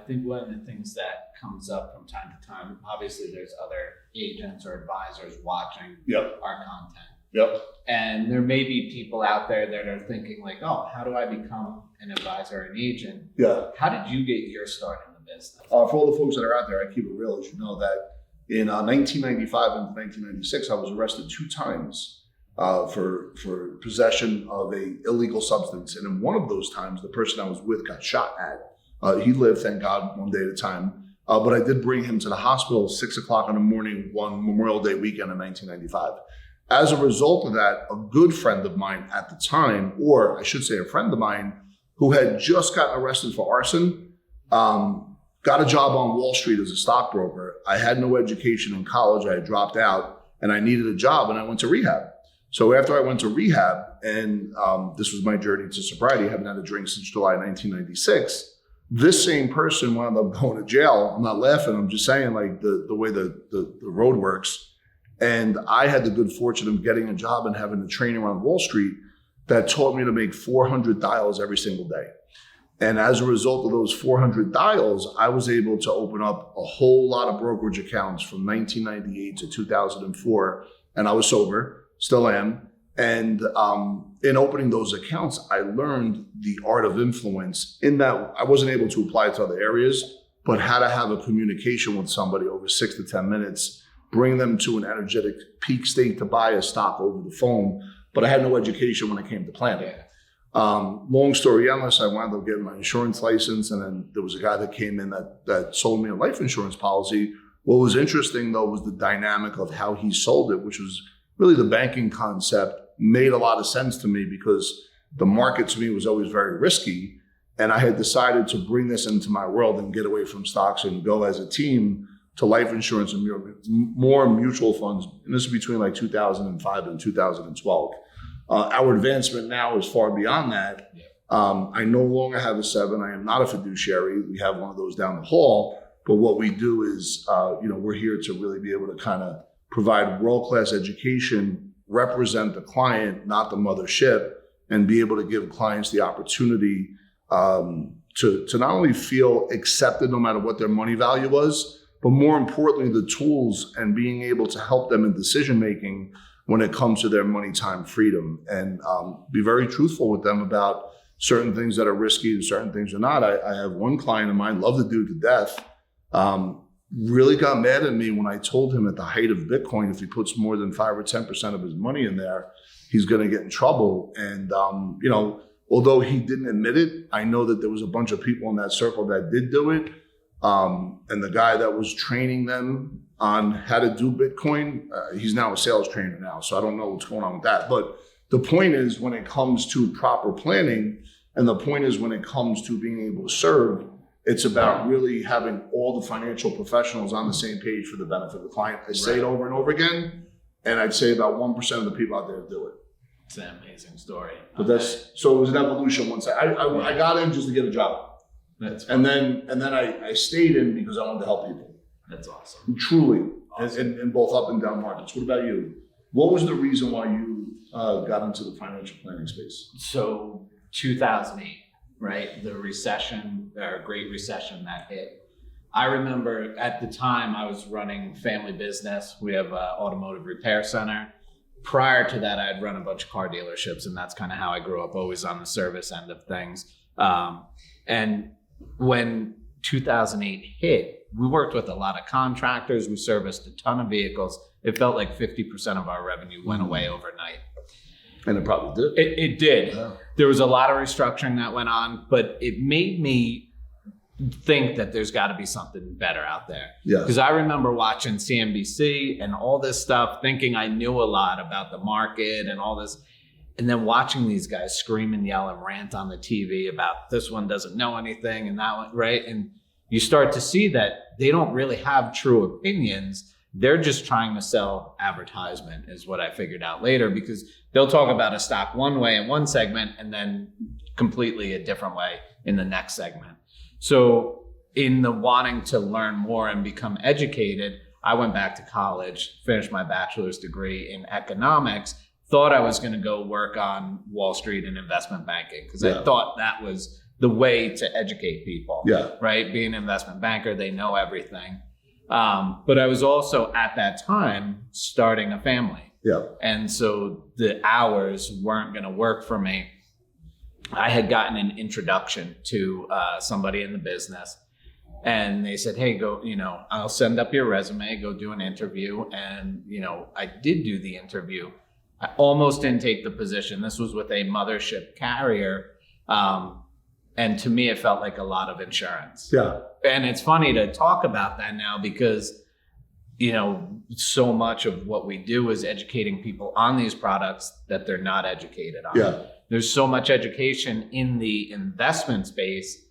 think one of the things that comes up from time to time, obviously there's other agents or advisors watching our content. Yep. And there may be people out there that are thinking like, oh, how do I become an advisor or an agent? Yeah. How did you get your start in the business? For all the folks that are out there, I keep it real, as you know, that in 1995 and 1996, I was arrested 2 times for possession of a illegal substance. And in one of those times, the person I was with got shot at. He lived, thank God, one day at a time. But I did bring him to the hospital 6 o'clock in the morning, one Memorial Day weekend in 1995. As a result of that, a good friend of mine at the time, or I should say a friend of mine who had just gotten arrested for arson, got a job on Wall Street as a stockbroker. I had no education in college. I had dropped out and I needed a job and I went to rehab. So after I went to rehab, and this was my journey to sobriety, I haven't had a drink since July 1996, this same person wound up going to jail. I'm not laughing. I'm just saying like the way the road works. And I had the good fortune of getting a job and having a training around Wall Street that taught me to make 400 dials every single day. And as a result of those 400 dials, I was able to open up a whole lot of brokerage accounts from 1998 to 2004. And I was sober, still am. And in opening those accounts, I learned the art of influence in that I wasn't able to apply it to other areas, but how to have a communication with somebody over 6 to 10 minutes, bring them to an energetic peak state to buy a stock over the phone. But I had no education when it came to planning. Long story endless, I wound up getting my insurance license, and then there was a guy that came in that sold me a life insurance policy. What was interesting, though, was the dynamic of how he sold it, which was really the banking concept made a lot of sense to me because the market to me was always very risky. And I had decided to bring this into my world and get away from stocks and go as a team to life insurance and more mutual funds. And this is between like 2005 and 2012. Our advancement now is far beyond that. I no longer have a 7. I am not a fiduciary. We have one of those down the hall. But what we do is, we're here to really be able to kind of provide world-class education, represent the client, not the mothership, and be able to give clients the opportunity to not only feel accepted no matter what their money value was, but more importantly, the tools and being able to help them in decision-making when it comes to their money time freedom, and be very truthful with them about certain things that are risky and certain things are not. I have one client of mine, love the dude to death, really got mad at me when I told him at the height of Bitcoin, if he puts more than 5 or 10% of his money in there, he's going to get in trouble. And, although he didn't admit it, I know that there was a bunch of people in that circle that did do it. And the guy that was training them on how to do Bitcoin, he's now a sales trainer now. So I don't know what's going on with that. But the point is, when it comes to proper planning, and the point is when it comes to being able to serve, it's about really having all the financial professionals on the same page for the benefit of the client. I say it over and over again, and I'd say about 1% of the people out there do it. It's an amazing story. But so it was an evolution once. I got in just to get a job. And then I stayed in because I wanted to help people. That's awesome. Truly, awesome. In both up and down markets. What about you? What was the reason why you got into the financial planning space? So 2008, right? The recession, or Great Recession that hit. I remember at the time I was running family business. We have an automotive repair center. Prior to that, I had run a bunch of car dealerships, and that's kind of how I grew up, always on the service end of things. And when 2008 hit, we worked with a lot of contractors. We serviced a ton of vehicles. It felt like 50% of our revenue went away overnight. And it probably did. It did. Yeah. There was a lot of restructuring that went on, but it made me think that there's got to be something better out there. Yeah. Because I remember watching CNBC and all this stuff, thinking I knew a lot about the market and all this. And then watching these guys scream and yell and rant on the TV about this one doesn't know anything and that one, right? And you start to see that they don't really have true opinions. They're just trying to sell advertisement, is what I figured out later, because they'll talk about a stock one way in one segment and then completely a different way in the next segment. So in the wanting to learn more and become educated, I went back to college, finished my bachelor's degree in economics, thought I was going to go work on Wall Street and investment banking because I thought that was the way to educate people. Yeah. Right. Being an investment banker, they know everything. But I was also at that time starting a family. Yeah. And so the hours weren't going to work for me. I had gotten an introduction to somebody in the business, and they said, hey, go, I'll send up your resume, go do an interview. And, I did do the interview. I almost didn't take the position. This was with a mothership carrier. And to me, it felt like a lot of insurance. Yeah. And it's funny to talk about that now because, so much of what we do is educating people on these products that they're not educated on. Yeah. There's so much education in the investment space.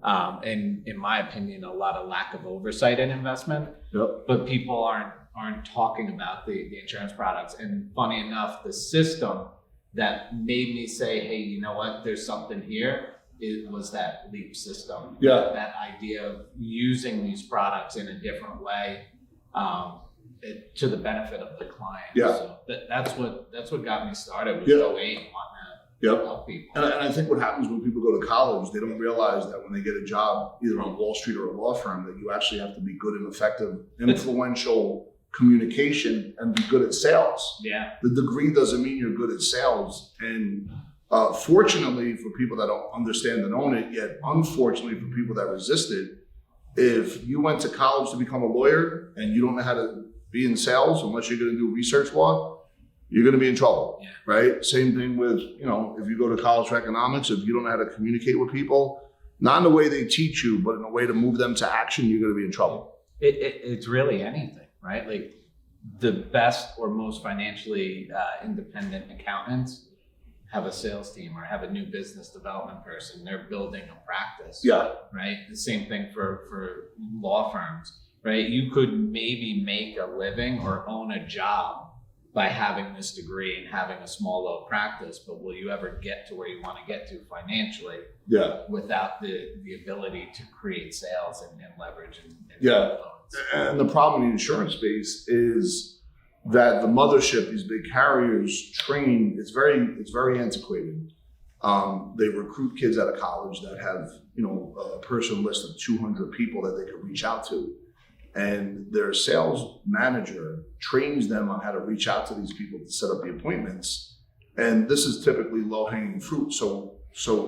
And in my opinion, a lot of lack of oversight in investment. Yep. But people aren't talking about the insurance products. And funny enough, the system that made me say, hey, you know what, there's something here. It was that LEAP system. Yeah. That idea of using these products in a different way to the benefit of the client. Yeah. So that's what got me started with Yeah. 08 wanting to Yep. help people. And I think what happens when people go to college, they don't realize that when they get a job, either on Wall Street or a law firm, that you actually have to be good and effective, influential communication and be good at sales. Yeah. The degree doesn't mean you're good at sales. And fortunately for people that don't understand and own it, yet unfortunately for people that resist it, if you went to college to become a lawyer and you don't know how to be in sales, unless you're going to do research law, you're going to be in trouble, Yeah. right? Same thing with, if you go to college for economics, if you don't know how to communicate with people, not in the way they teach you, but in a way to move them to action, you're going to be in trouble. It's really anything, right? Like the best or most financially independent accountants have a sales team or have a new business development person. They're building a practice. Yeah. Right. The same thing for law firms, right? You could maybe make a living or own a job by having this degree and having a small little practice, but will you ever get to where you want to get to financially? Yeah. Without the ability to create sales and leverage and Yeah. influence. And the problem in the insurance space is that the mothership, these big carriers train, it's very antiquated. They recruit kids out of college that have, a person list of 200 people that they could reach out to. And their sales manager trains them on how to reach out to these people to set up the appointments. And this is typically low-hanging fruit. So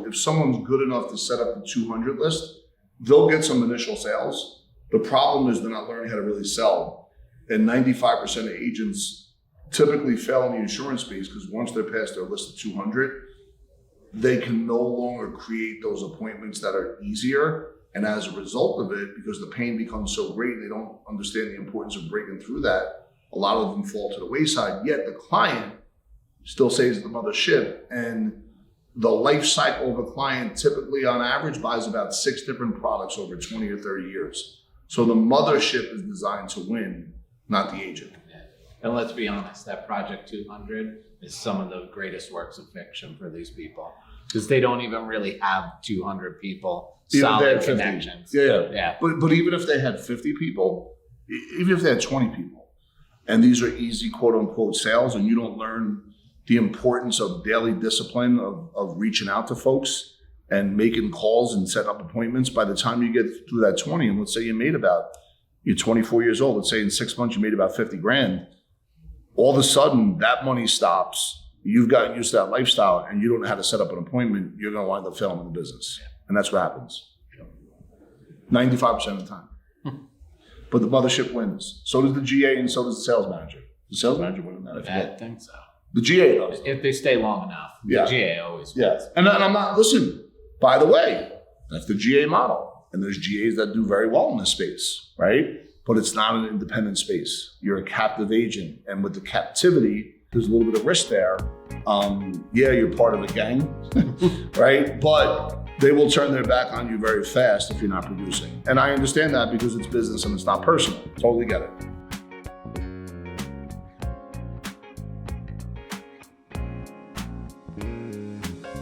if someone's good enough to set up the 200 list, they'll get some initial sales. The problem is they're not learning how to really sell. And 95% of agents typically fail in the insurance space because once they're past their list of 200, they can no longer create those appointments that are easier. And as a result of it, because the pain becomes so great, they don't understand the importance of breaking through that. A lot of them fall to the wayside, yet the client still stays at the mothership. And the life cycle of a client typically on average buys about 6 different products over 20 or 30 years. So the mothership is designed to win, not the agent. And let's be honest, that Project 200 is some of the greatest works of fiction for these people because they don't even really have 200 people. Solid connections. Yeah. But even if they had 50 people, even if they had 20 people, and these are easy quote unquote sales, and you don't learn the importance of daily discipline of reaching out to folks and making calls and setting up appointments, by the time you get through that 20, and let's say you're 24 years old, let's say in 6 months you made about 50 grand, all of a sudden that money stops. You've gotten used to that lifestyle and you don't know how to set up an appointment, you're going to wind up failing in the business. And that's what happens 95% of the time. But the mothership wins. So does the GA and so does the sales manager. The sales manager wins that. I think so. The GA does. If they stay long enough, Yeah. the GA always wins. Yeah. And I'm not, listen, by the way, that's the GA model. And there's GAs that do very well in this space, right? But it's not an independent space. You're a captive agent. And with the captivity, there's a little bit of risk there. You're part of a gang, right? But they will turn their back on you very fast if you're not producing. And I understand that because it's business and it's not personal. Totally get it.